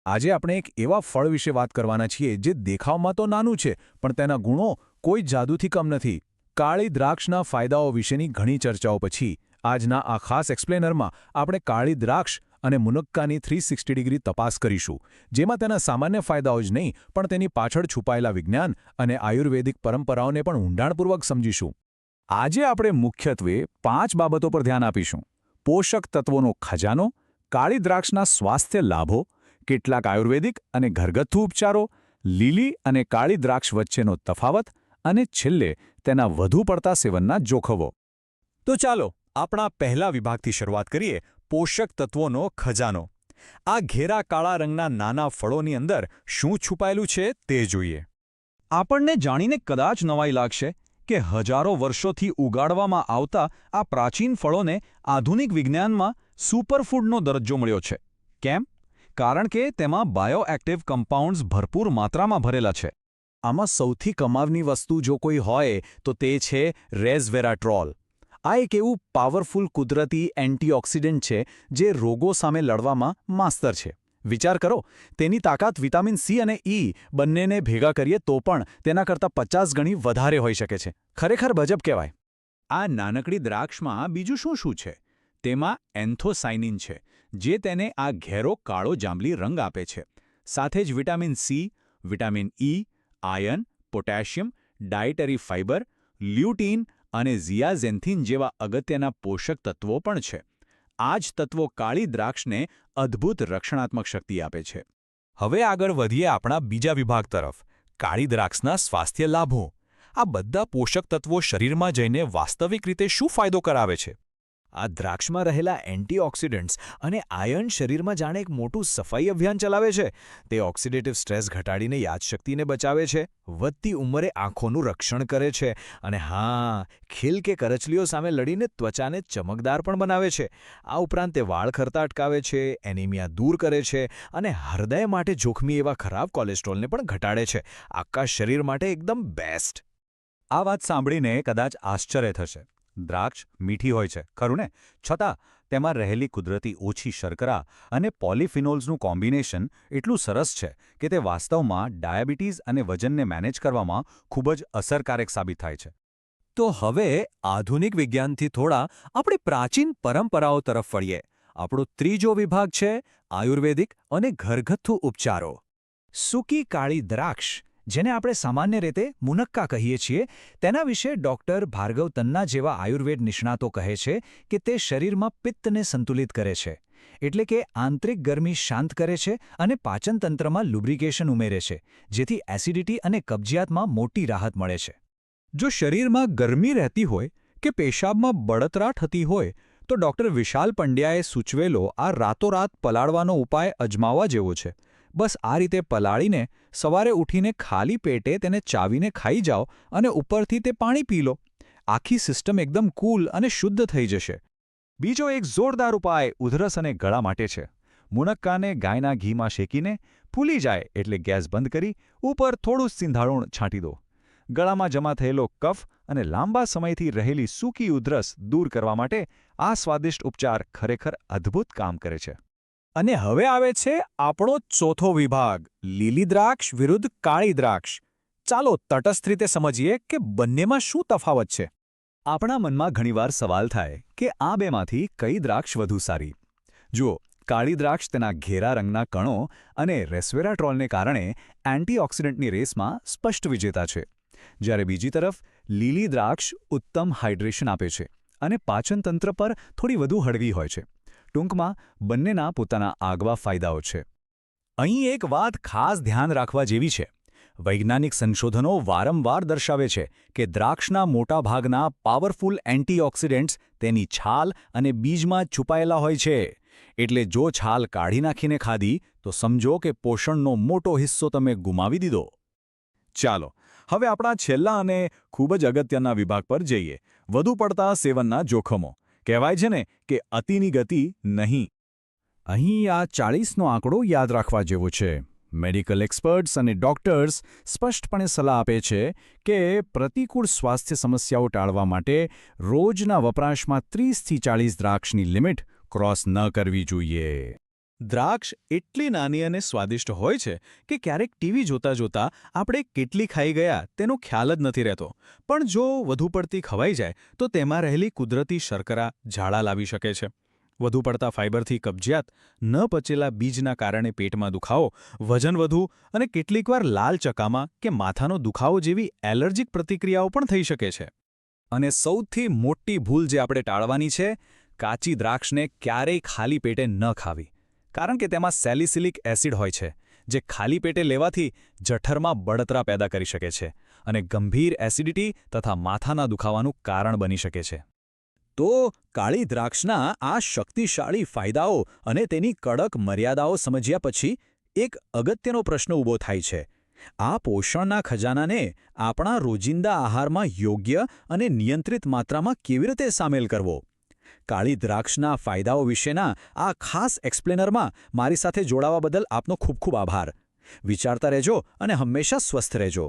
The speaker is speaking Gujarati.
આજે આપણે એક એવા ફળ વિશે વાત કરવાના છીએ જે દેખાવમાં તો નાનું છે પણ તેના ગુણો કોઈ જાદુથી કમ નથી. કાળી દ્રાક્ષના ફાયદાઓ વિશેની ઘણી ચર્ચાઓ પછી આજના આ ખાસ એક્સપ્લેનરમાં આપણે કાળી દ્રાક્ષ અને મુનક્કાની 360 ડિગ્રી તપાસ કરીશું, જેમાં તેના સામાન્ય ફાયદાઓ જ નહીં પણ તેની પાછળ છુપાયેલા વિજ્ઞાન અને આયુર્વેદિક પરંપરાઓને પણ ઊંડાણપૂર્વક સમજીશું. આજે આપણે મુખ્યત્વે 5 બાબતો પર ધ્યાન આપીશું: પોષક તત્વોનો ખજાનો, કાળી દ્રાક્ષના સ્વાસ્થ્ય લાભો, કેટલાક આયુર્વેદિક અને ઘરગથ્થુ ઉપચારો, લીલી અને કાળી દ્રાક્ષ વચ્ચેનો તફાવત અને છેલ્લે તેના વધુ પડતા સેવનના જોખમો. તો ચાલો આપણા પહેલા વિભાગથી શરૂઆત કરીએ: પોષક તત્વોનો ખજાનો. આ ઘેરા કાળા રંગના નાના ફળોની અંદર શું છુપાયેલું છે તે જોઈએ. આપણને જાણીને કદાચ નવાઈ લાગશે કે હજારો વર્ષોથી ઉગાડવામાં આવતા આ પ્રાચીન ફળોને આધુનિક વિજ્ઞાનમાં સુપરફૂડનો દરજ્જો મળ્યો છે. કેમ? કારણ કે તેમાં બાયોએક્ટિવ કમ્પાઉન્ડ્સ ભરપૂર માત્રામાં ભરેલા છે. આમાં સૌથી કમાલની વસ્તુ જો કોઈ હોય તો તે છે રેઝવેરાટ્રોલ. આ એક એવું પાવરફુલ કુદરતી એન્ટીઓક્સિડન્ટ છે જે રોગો સામે લડવામાં માસ્તર છે. વિચાર કરો, તેની તાકાત વિટામિન સી અને ઈ બંનેને ભેગા કરીએ તો પણ તેના કરતાં 50 ગણી વધારે હોઈ શકે છે. ખરેખર ગજબ કહેવાય. આ નાનકડી દ્રાક્ષમાં બીજું શું છે? તેમાં એન્થોસાયનિન છે, જે તેને આ ઘેરો કાળો જાંબલી રંગ આપે છે. સાથે જ vitamin C, vitamin E, iron, potassium, dietary fibre, lutein અને ઝિયાઝેન્થિન જેવા અગત્યના પોષક તત્વો પણ છે. આ જ તત્વો કાળી દ્રાક્ષને અદ્ભુત રક્ષણાત્મક શક્તિ આપે છે. હવે આગળ વધીએ આપણા બીજા વિભાગ તરફ: કાળી દ્રાક્ષના સ્વાસ્થ્ય લાભો. આ બધા પોષક તત્વો શરીરમાં જઈને વાસ્તવિક રીતે શું ફાયદો કરાવે છે? આ દ્રાક્ષમાં રહેલા એન્ટીઓક્સિડન્ટ્સ અને આયર્ન શરીરમાં જાણે એક મોટું સફાઈ અભિયાન ચલાવે છે. તે ઓક્સિડેટિવ સ્ટ્રેસ ઘટાડીને યાદશક્તિને બચાવે છે, વધતી ઉંમરે આંખોનું રક્ષણ કરે છે અને હા, ખીલ કે કરચલીઓ સામે લડીને ત્વચાને ચમકદાર પણ બનાવે છે. આ ઉપરાંત તે વાળ ખરતા અટકાવે છે, એનિમિયા દૂર કરે છે અને હૃદય માટે જોખમી એવા ખરાબ કોલેસ્ટ્રોલને પણ ઘટાડે છે. આખા શરીર માટે એકદમ બેસ્ટ. આ વાત સાંભળીને કદાચ આશ્ચર્ય થશે. દ્રાક્ષ મીઠી હોય છે, ખરું ને? છતાં તેમાં રહેલી કુદરતી ઓછી શર્કરા અને પોલિફિનોલ્સનું કોમ્બિનેશન એટલું સરસ છે કે તે વાસ્તવમાં ડાયાબિટીસ અને વજનને મેનેજ કરવામાં ખૂબ જ અસરકારક સાબિત થાય છે. તો હવે આધુનિક વિજ્ઞાનથી થોડા આપણી પ્રાચીન પરંપરાઓ તરફ વળીએ. આપણો ત્રીજો વિભાગ છે આયુર્વેદિક અને ઘરગથ્થુ ઉપચારો. સૂકી કાળી દ્રાક્ષ, જેને આપણે સામાન્ય રીતે મુનક્કા કહીએ છીએ, તેના વિશે ડૉક્ટર ભાર્ગવ તન્ના જેવા આયુર્વેદ નિષ્ણાતો કહે છે કે તે શરીરમાં પિત્તને સંતુલિત કરે છે, એટલે કે આંતરિક ગરમી શાંત કરે છે અને પાચનતંત્રમાં લુબ્રિકેશન ઉમેરે છે, જેથી એસિડિટી અને કબજિયાતમાં મોટી રાહત મળે છે. જો શરીરમાં ગરમી રહેતી હોય કે પેશાબમાં બળતરા થતી હોય તો ડૉક્ટર વિશાલ પંડ્યાએ સૂચવેલો આ રાતોરાત પલાળવાનો ઉપાય અજમાવવા જેવો છે. બસ આ રીતે પલાળીને સવારે ઉઠીને ખાલી પેટે તેને ચાવીને ખાઈ જાઓ અને ઉપરથી તે પાણી પી લો. આખી સિસ્ટમ એકદમ કૂલ અને શુદ્ધ થઈ જશે. બીજો એક જોરદાર ઉપાય ઉધરસ અને ગળા માટે છે. મુનક્કાને ગાયના ઘીમાં શેકીને ફૂલી જાય એટલે ગેસ બંધ કરી ઉપર થોડું સિંધાણું છાંટી દો. ગળામાં જમા થયેલો કફ અને લાંબા સમયથી રહેલી સૂકી ઉધરસ દૂર કરવા માટે આ સ્વાદિષ્ટ ઉપચાર ખરેખર અદ્ભુત કામ કરે છે. અને હવે આવે છે આપણો ચોથો વિભાગ: લીલી દ્રાક્ષ વિરુદ્ધ કાળી દ્રાક્ષ. ચાલો તટસ્થ રીતે સમજીએ કે બંનેમાં શું તફાવત છે. આપણા મનમાં ઘણીવાર સવાલ થાય કે આ બેમાંથી કઈ દ્રાક્ષ વધુ સારી? જુઓ, કાળી દ્રાક્ષ તેના ઘેરા રંગના કણો અને રેસ્વેરાટ્રોલને કારણે એન્ટીઓક્સિડન્ટની રેસમાં સ્પષ્ટ વિજેતા છે, જ્યારે બીજી તરફ લીલી દ્રાક્ષ ઉત્તમ હાઇડ્રેશન આપે છે અને પાચનતંત્ર પર થોડી વધુ હળવી હોય છે. ટૂંકમાં બંનેના પોતાના આગવા ફાયદાઓ છે. અહીં એક વાત ખાસ ધ્યાન રાખવા જેવી છે. વૈજ્ઞાનિક સંશોધનો વારંવાર દર્શાવે છે કે દ્રાક્ષના મોટાભાગના પાવરફુલ એન્ટીઓક્સિડન્ટ્સ તેની છાલ અને બીજમાં છુપાયેલા હોય છે. એટલે જો છાલ કાઢી નાખીને ખાધી તો સમજો કે પોષણનો મોટો હિસ્સો તમે ગુમાવી દીધો. ચાલો હવે આપણા છેલ્લા અને ખૂબ જ અગત્યના વિભાગ પર જઈએ: વધુ પડતા સેવનના જોખમો. કહેવાય છે ને કે અતિની ગતિ નહીં. અહીં આ 40નો આંકડો યાદ રાખવા જેવો છે. મેડિકલ એક્સપર્ટ્સ અને ડૉક્ટર્સ સ્પષ્ટપણે સલાહ આપે છે કે પ્રતિકૂળ સ્વાસ્થ્ય સમસ્યાઓ ટાળવા માટે રોજના વપરાશમાં 30થી 40 દ્રાક્ષની લિમિટ ક્રોસ ન કરવી જોઈએ. દ્રાક્ષ એટલી નાની અને સ્વાદિષ્ટ હોય છે કે ક્યારેક ટીવી જોતા જોતા આપણે કેટલી ખાઈ ગયા તેનો ખ્યાલ જ નથી રહેતો. પણ જો વધુ પડતી ખવાઈ જાય તો તેમાં રહેલી કુદરતી શર્કરા ઝાડા લાવી શકે છે. વધુ પડતા ફાઇબરથી કબજિયાત, ન પચેલા બીજના કારણે પેટમાં દુખાવો, વજન વધુ અને કેટલીકવાર લાલ ચકામા કે માથાનો દુખાવો જેવી એલર્જીક પ્રતિક્રિયાઓ પણ થઈ શકે છે. અને સૌથી મોટી ભૂલ જે આપણે ટાળવાની છે, કાચી દ્રાક્ષને ક્યારેય ખાલી પેટે ન ખાવી. કારણ કે તેમાં સેલિસિલિક એસિડ હોય છે, જે ખાલી પેટે લેવાથી જઠરમાં બળતરા પેદા કરી શકે છે અને ગંભીર એસિડિટી તથા માથાના દુખાવાનું કારણ બની શકે છે. તો કાળી દ્રાક્ષના આ શક્તિશાળી ફાયદાઓ અને તેની કડક મર્યાદાઓ સમજ્યા પછી એક અગત્યનો પ્રશ્ન ઊભો થાય છે. આ પોષણના ખજાનાને આપણા રોજિંદા આહારમાં યોગ્ય અને નિયંત્રિત માત્રામાં કેવી રીતે સામેલ કરવો? કાળી દ્રાક્ષના ફાયદાઓ વિશેના આ ખાસ એક્સપ્લેનરમાં મારી સાથે જોડાવા બદલ આપનો ખૂબ ખૂબ આભાર. વિચારતા રહેજો અને હંમેશા સ્વસ્થ રહેજો.